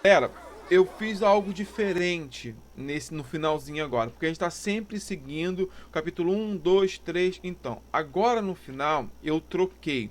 Galera, eu fiz algo diferente no finalzinho agora, porque a gente está sempre seguindo capítulo um, 2, 3. Então, agora no final eu troquei.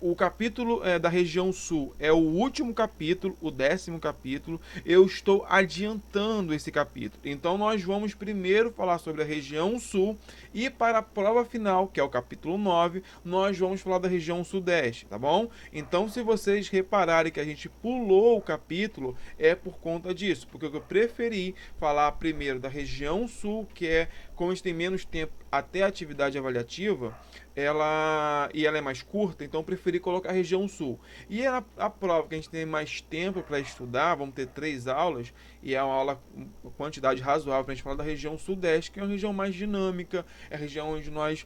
O capítulo da região sul é o último capítulo, o 10º capítulo. Eu estou adiantando esse capítulo. Então, nós vamos primeiro falar sobre a região sul e para a prova final, que é o capítulo 9, nós vamos falar da região sudeste, tá bom? Então, se vocês repararem que a gente pulou o capítulo, é por conta disso, porque eu preferi falar primeiro da região sul, que é como a gente tem menos tempo até a atividade avaliativa, ela é mais curta, então eu preferi colocar a região sul. E a prova que a gente tem mais tempo para estudar, vamos ter 3 aulas, e é uma aula com quantidade razoável para a gente falar da região sudeste, que é uma região mais dinâmica, é a região onde nós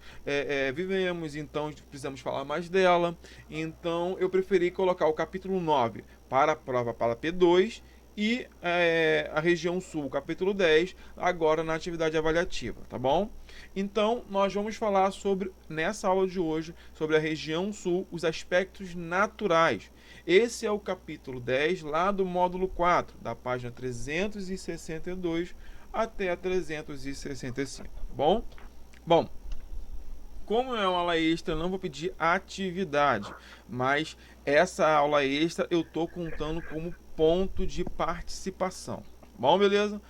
vivemos, então precisamos falar mais dela. Então eu preferi colocar o capítulo 9 para a prova para P2 e a região sul, capítulo 10, agora na atividade avaliativa, tá bom? Então, nós vamos falar sobre, nessa aula de hoje, sobre a região sul, os aspectos naturais. Esse é o capítulo 10, lá do módulo 4, da página 362 até a 365, tá bom? Bom, como é uma aula extra, eu não vou pedir atividade, mas essa aula extra eu estou contando como ponto de participação. Bom, beleza?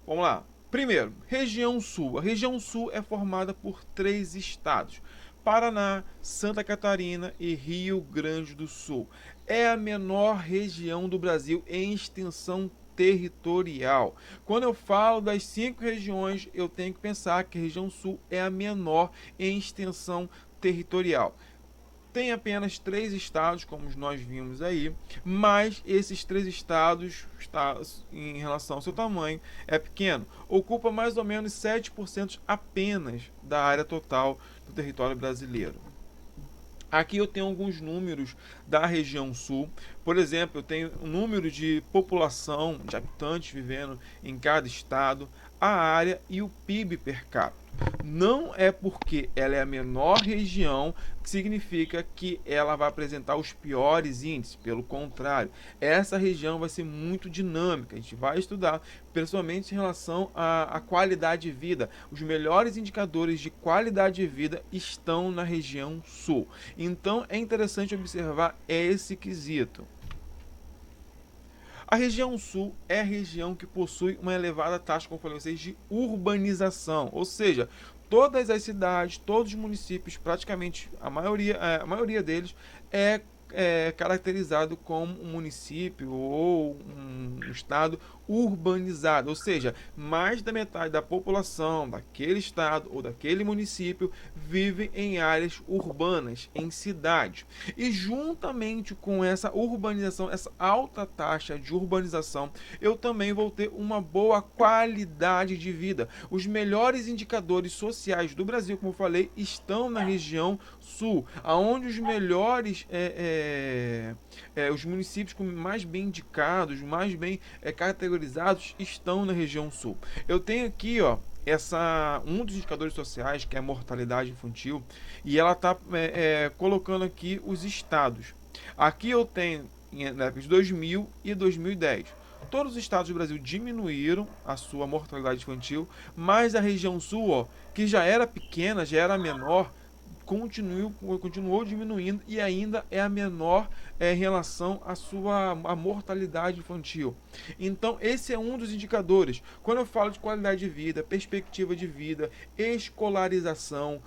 Vamos lá. Primeiro, região sul. A região sul é formada por 3 estados: Paraná, Santa Catarina e Rio Grande do Sul. É a menor região do Brasil em extensão territorial. Quando eu falo das 5 regiões, eu tenho que pensar que a região sul é a menor em extensão territorial. Tem apenas 3 estados, como nós vimos aí, mas esses 3 estados, em relação ao seu tamanho, é pequeno. Ocupa mais ou menos 7% apenas da área total do território brasileiro. Aqui eu tenho alguns números da região sul. Por exemplo, eu tenho o número de população, de habitantes vivendo em cada estado, a área e o PIB per capita. Não é porque ela é a menor região que significa que ela vai apresentar os piores índices. Pelo contrário, essa região vai ser muito dinâmica. A gente vai estudar principalmente em relação à qualidade de vida. Os melhores indicadores de qualidade de vida estão na região sul. Então é interessante observar esse quesito. A região sul é a região que possui uma elevada taxa, como eu falei a vocês, de urbanização, ou seja, todas as cidades, todos os municípios, praticamente a maioria deles é caracterizado como um município ou um estado urbanizado, ou seja, mais da metade da população daquele estado ou daquele município vive em áreas urbanas, em cidades. E juntamente com essa urbanização, essa alta taxa de urbanização, eu também vou ter uma boa qualidade de vida. Os melhores indicadores sociais do Brasil, como eu falei, estão na região sul, aonde os melhores os municípios mais bem indicados, mais bem categorizados estão na região sul. Eu tenho aqui, ó, um dos indicadores sociais, que é a mortalidade infantil, e ela está colocando aqui os estados. Aqui eu tenho na época de 2000 e 2010. Todos os estados do Brasil diminuíram a sua mortalidade infantil, mas a região sul, ó, que já era pequena, já era menor, continuou diminuindo e ainda é a menor em relação à sua mortalidade infantil. Então, esse é um dos indicadores. Quando eu falo de qualidade de vida, perspectiva de vida, escolarização,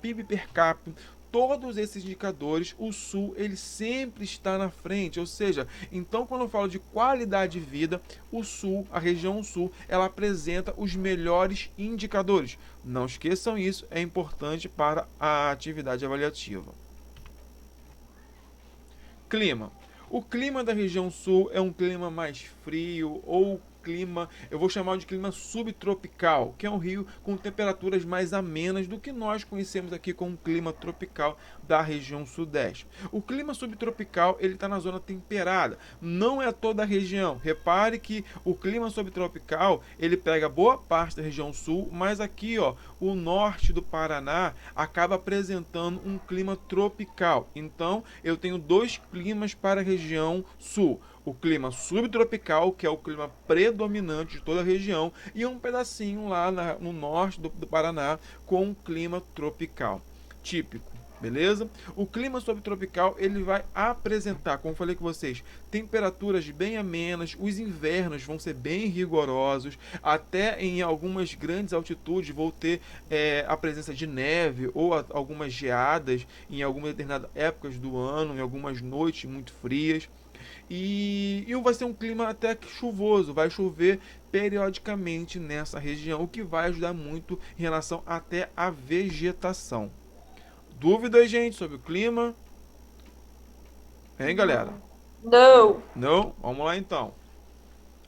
PIB per capita, todos esses indicadores, o sul ele sempre está na frente, ou seja, então quando eu falo de qualidade de vida, o sul, a região sul, ela apresenta os melhores indicadores. Não esqueçam isso, é importante para a atividade avaliativa. Clima. O clima da região sul é um clima mais frio ou clima, eu vou chamar de clima subtropical, que é um rio com temperaturas mais amenas do que nós conhecemos aqui como clima tropical da região sudeste. O clima subtropical ele está na zona temperada, não é toda a região. Repare que o clima subtropical ele pega boa parte da região sul, mas aqui, ó, o norte do Paraná acaba apresentando um clima tropical. Então eu tenho 2 climas para a região sul. o clima subtropical, que é o clima predominante de toda a região, e um pedacinho lá no norte do Paraná com um clima tropical típico. Beleza? O clima subtropical ele vai apresentar, como falei com vocês, temperaturas bem amenas, os invernos vão ser bem rigorosos, até em algumas grandes altitudes vou ter a presença de neve ou algumas geadas em algumas determinadas épocas do ano, em algumas noites muito frias. E vai ser um clima até que chuvoso, vai chover periodicamente nessa região, o que vai ajudar muito em relação até à vegetação. Dúvidas, gente, sobre o clima? Hein, galera? Não. Não? Vamos lá então.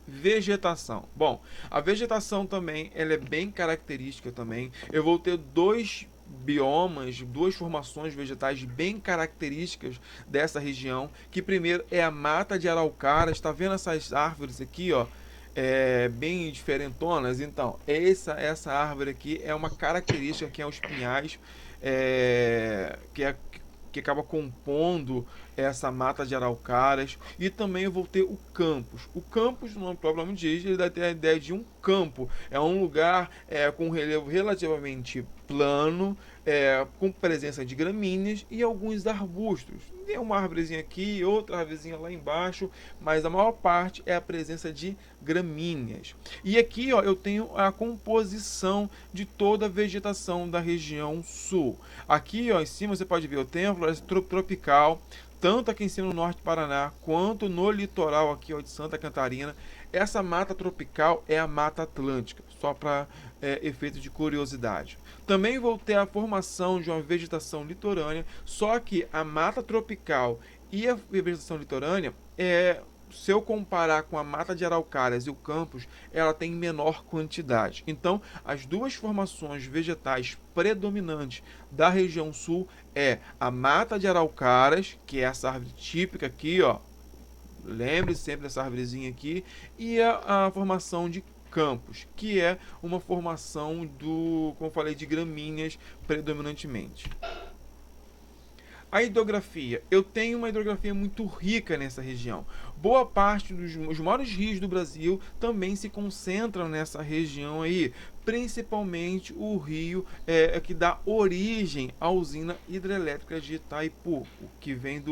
Vegetação. Bom, a vegetação também, ela é bem característica também. Eu vou ter dois biomas, duas formações vegetais bem características dessa região, que primeiro é a mata de araucária. Está vendo essas árvores aqui, ó? Bem diferentonas. Então, essa árvore aqui é uma característica que é os pinhais, que acaba compondo essa mata de araucárias. E também eu vou ter o campus. O campus, no próprio nome diz, ele dá a ideia de um campo. É um lugar com um relevo relativamente plano, com presença de gramíneas e alguns arbustos. Tem uma árvorezinha aqui, outra árvorezinha lá embaixo, mas a maior parte é a presença de gramíneas. E aqui, ó, eu tenho a composição de toda a vegetação da região sul. Aqui, ó, em cima você pode ver, eu tenho a floresta tropical, tanto aqui em cima no norte do Paraná, quanto no litoral aqui, ó, de Santa Catarina. Essa mata tropical é a Mata Atlântica, só para efeito de curiosidade. Também vou ter a formação de uma vegetação litorânea, só que a mata tropical e a vegetação litorânea, se eu comparar com a mata de araucárias e o campus, ela tem menor quantidade. Então, as duas formações vegetais predominantes da região sul é a mata de araucárias, que é essa árvore típica aqui, ó. Lembre sempre dessa árvorezinha aqui, e a formação de campos, que é uma formação como eu falei, de gramíneas predominantemente. A hidrografia. Eu tenho uma hidrografia muito rica nessa região. Boa parte dos maiores rios do Brasil também se concentram nessa região aí. Principalmente o rio que dá origem à usina hidrelétrica de Itaipu, que vem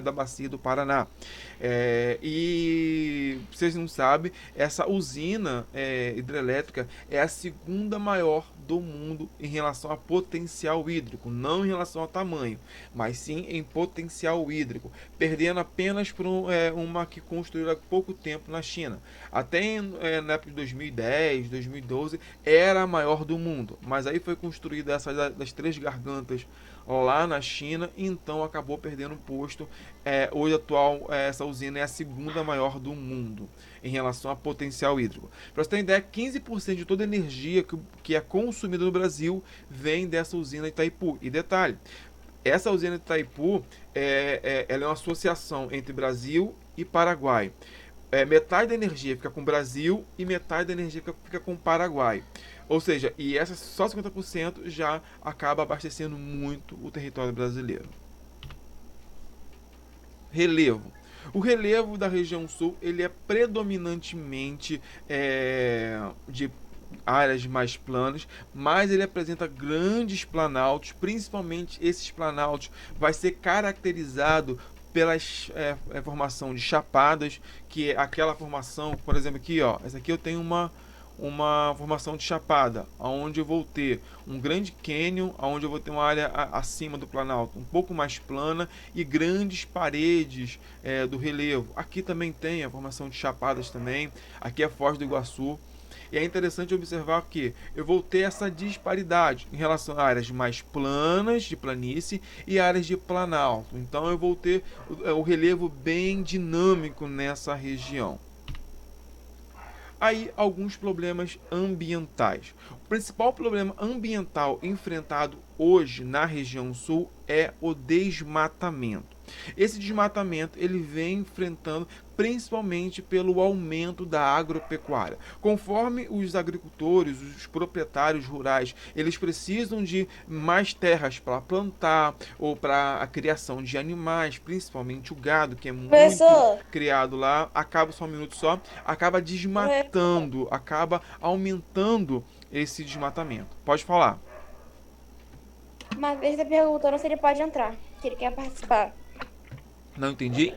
da bacia do Paraná. E vocês não sabem, essa usina hidrelétrica é a segunda maior do mundo em relação a potencial hídrico, não em relação a tamanho, mas sim em potencial hídrico, perdendo apenas por uma que construíram há pouco tempo na China. Até na época de 2010, 2012, era a maior do mundo, mas aí foi construída essa das Três Gargantas lá na China, e então acabou perdendo o posto. Hoje atual, essa usina é a segunda maior do mundo em relação a potencial hídrico. Para você ter uma ideia, 15% de toda a energia que é consumida no Brasil vem dessa usina de Itaipu. E detalhe, essa usina de Itaipu ela é uma associação entre Brasil e Paraguai. Metade da energia fica com o Brasil e metade da energia fica com o Paraguai. Ou seja, e essa só 50% já acaba abastecendo muito o território brasileiro. Relevo. O relevo da região sul ele é predominantemente de áreas mais planas, mas ele apresenta grandes planaltos, principalmente esses planaltos vai ser caracterizado pela formação de chapadas, que é aquela formação, por exemplo, aqui, ó, essa aqui eu tenho uma formação de chapada, onde eu vou ter um grande cânion, onde eu vou ter uma área acima do planalto, um pouco mais plana, e grandes paredes do relevo. Aqui também tem a formação de chapadas também, aqui é a Foz do Iguaçu. E é interessante observar que eu vou ter essa disparidade em relação a áreas mais planas, de planície, e áreas de planalto. Então eu vou ter o relevo bem dinâmico nessa região. Aí, alguns problemas ambientais. O principal problema ambiental enfrentado hoje na região sul é o desmatamento. Esse desmatamento ele vem enfrentando principalmente pelo aumento da agropecuária. Conforme os agricultores, os proprietários rurais, eles precisam de mais terras para plantar ou para a criação de animais, principalmente o gado, que é muito Professor, criado lá, acaba só um minuto só, acaba professor, desmatando, acaba aumentando esse desmatamento. Pode falar. Matheus está perguntando se ele pode entrar, que ele quer participar. Não entendi?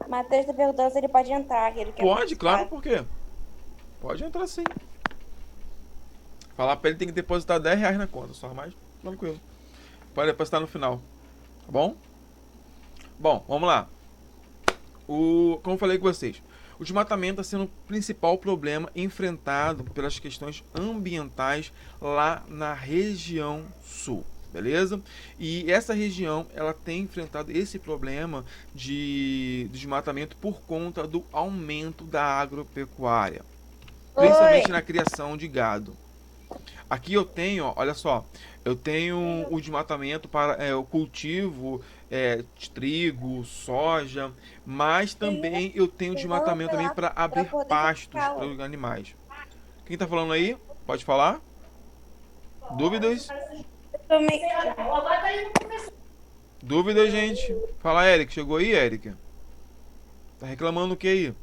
Matheus está perguntando se ele pode entrar, que ele quer Pode, claro, participar. por quê? Pode entrar sim. Falar pra ele tem que depositar R$ 10 na conta, só mais tranquilo. Pode depositar no final, tá bom? Bom, vamos lá. Como eu falei com vocês, o desmatamento está sendo o principal problema enfrentado pelas questões ambientais lá na região sul. Beleza? E essa região ela tem enfrentado esse problema de desmatamento por conta do aumento da agropecuária, Oi. principalmente na criação de gado. Aqui eu tenho, ó, olha só, eu tenho o desmatamento para o cultivo de trigo, soja, mas também eu tenho Vamos desmatamento também lá para para abrir poder pastos ficar. para os animais. Quem está falando aí? Pode falar? Dúvidas? Dúvidas, gente? Fala, Eric. Chegou aí, Eric? Tá reclamando o que aí?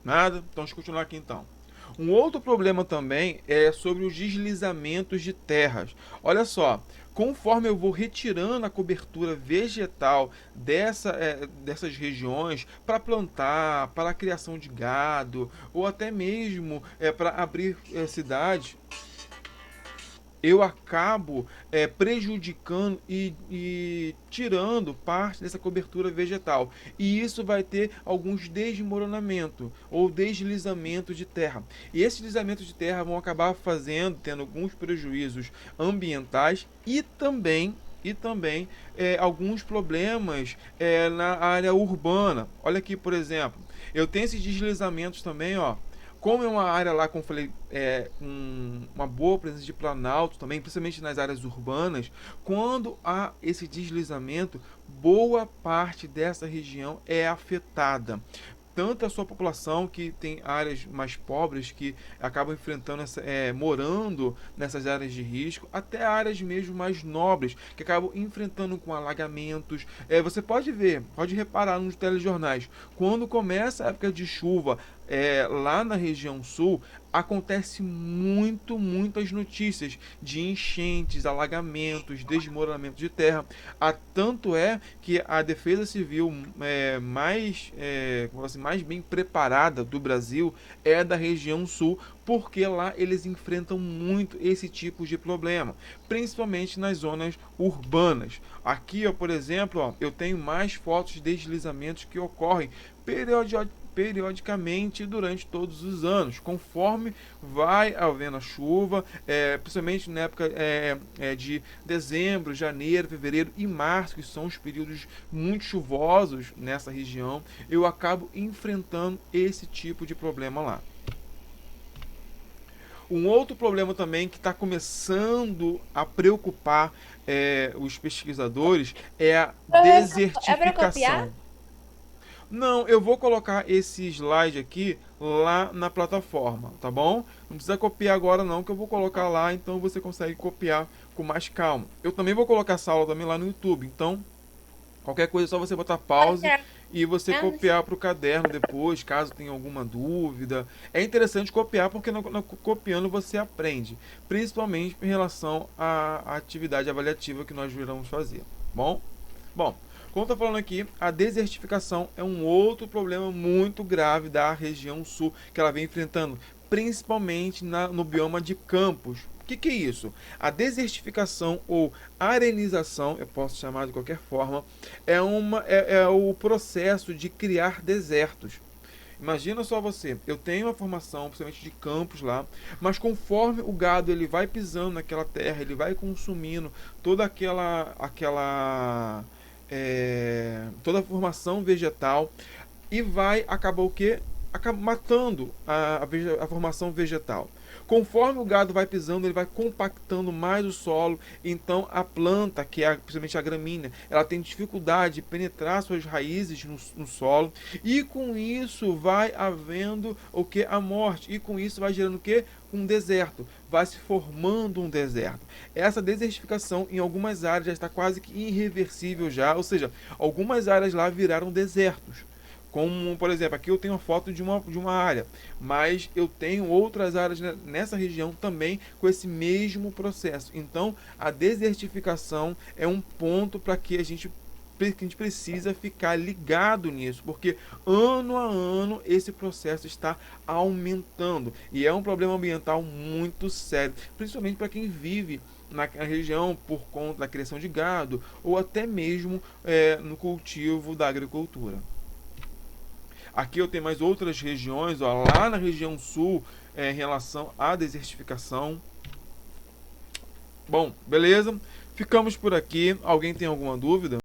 Nada? Então deixa eu continuar aqui então. Um outro problema também é sobre os deslizamentos de terras. Olha só, conforme eu vou retirando a cobertura vegetal dessas regiões para plantar, para a criação de gado, ou até mesmo para abrir cidades, eu acabo prejudicando e tirando parte dessa cobertura vegetal. E isso vai ter alguns desmoronamentos ou deslizamentos de terra. E esses deslizamentos de terra vão acabar tendo alguns prejuízos ambientais e também alguns problemas na área urbana. Olha aqui, por exemplo, eu tenho esses deslizamentos também, ó. Como é uma área lá, como eu falei, com uma boa presença de planalto também, principalmente nas áreas urbanas, quando há esse deslizamento, boa parte dessa região é afetada. Tanto a sua população, que tem áreas mais pobres, que acabam enfrentando, morando nessas áreas de risco, até áreas mesmo mais nobres, que acabam enfrentando com alagamentos. Você pode ver, pode reparar nos telejornais, quando começa a época de chuva, lá na região sul, acontece muitas notícias de enchentes, alagamentos, desmoronamento de terra. Tanto é que a Defesa Civil mais bem preparada do Brasil é da região sul, porque lá eles enfrentam muito esse tipo de problema, principalmente nas zonas urbanas. Aqui, ó, por exemplo, ó, eu tenho mais fotos de deslizamentos que ocorrem periodicamente durante todos os anos, conforme vai havendo a chuva, principalmente na época de dezembro, janeiro, fevereiro e março, que são os períodos muito chuvosos nessa região, eu acabo enfrentando esse tipo de problema lá. Um outro problema também que está começando a preocupar os pesquisadores é a É para copiar? desertificação. Não, eu vou colocar esse slide aqui lá na plataforma, tá bom? Não precisa copiar agora não, que eu vou colocar lá, então você consegue copiar com mais calma. Eu também vou colocar essa aula também lá no YouTube, então qualquer coisa é só você botar Pode pause tirar e você menos. copiar para o caderno depois, caso tenha alguma dúvida. É interessante copiar porque copiando você aprende, principalmente em relação à atividade avaliativa que nós viramos fazer. Bom? Bom, como estou falando aqui, a desertificação é um outro problema muito grave da região sul que ela vem enfrentando, principalmente no bioma de Campos. O que é isso? A desertificação ou arenização, eu posso chamar de qualquer forma, é o processo de criar desertos. Imagina só você, eu tenho uma formação, principalmente de campos lá, mas conforme o gado ele vai pisando naquela terra, ele vai consumindo toda toda a formação vegetal e vai acabar o que? Acaba matando a formação vegetal. Conforme o gado vai pisando, ele vai compactando mais o solo, então a planta, que é principalmente a gramínea, ela tem dificuldade de penetrar suas raízes no solo, e com isso vai havendo o que? A morte, e com isso vai gerando o que? Um deserto, vai se formando um deserto. Essa desertificação em algumas áreas já está quase que irreversível já, ou seja, algumas áreas lá viraram desertos. Como, por exemplo, aqui eu tenho uma foto de uma área, mas eu tenho outras áreas nessa região também com esse mesmo processo. Então, a desertificação é um ponto para que a gente precisa ficar ligado nisso, porque ano a ano esse processo está aumentando e é um problema ambiental muito sério, principalmente para quem vive na região por conta da criação de gado ou até mesmo no cultivo da agricultura. Aqui eu tenho mais outras regiões, ó, lá na região sul, em relação à desertificação. Bom, beleza? Ficamos por aqui. Alguém tem alguma dúvida?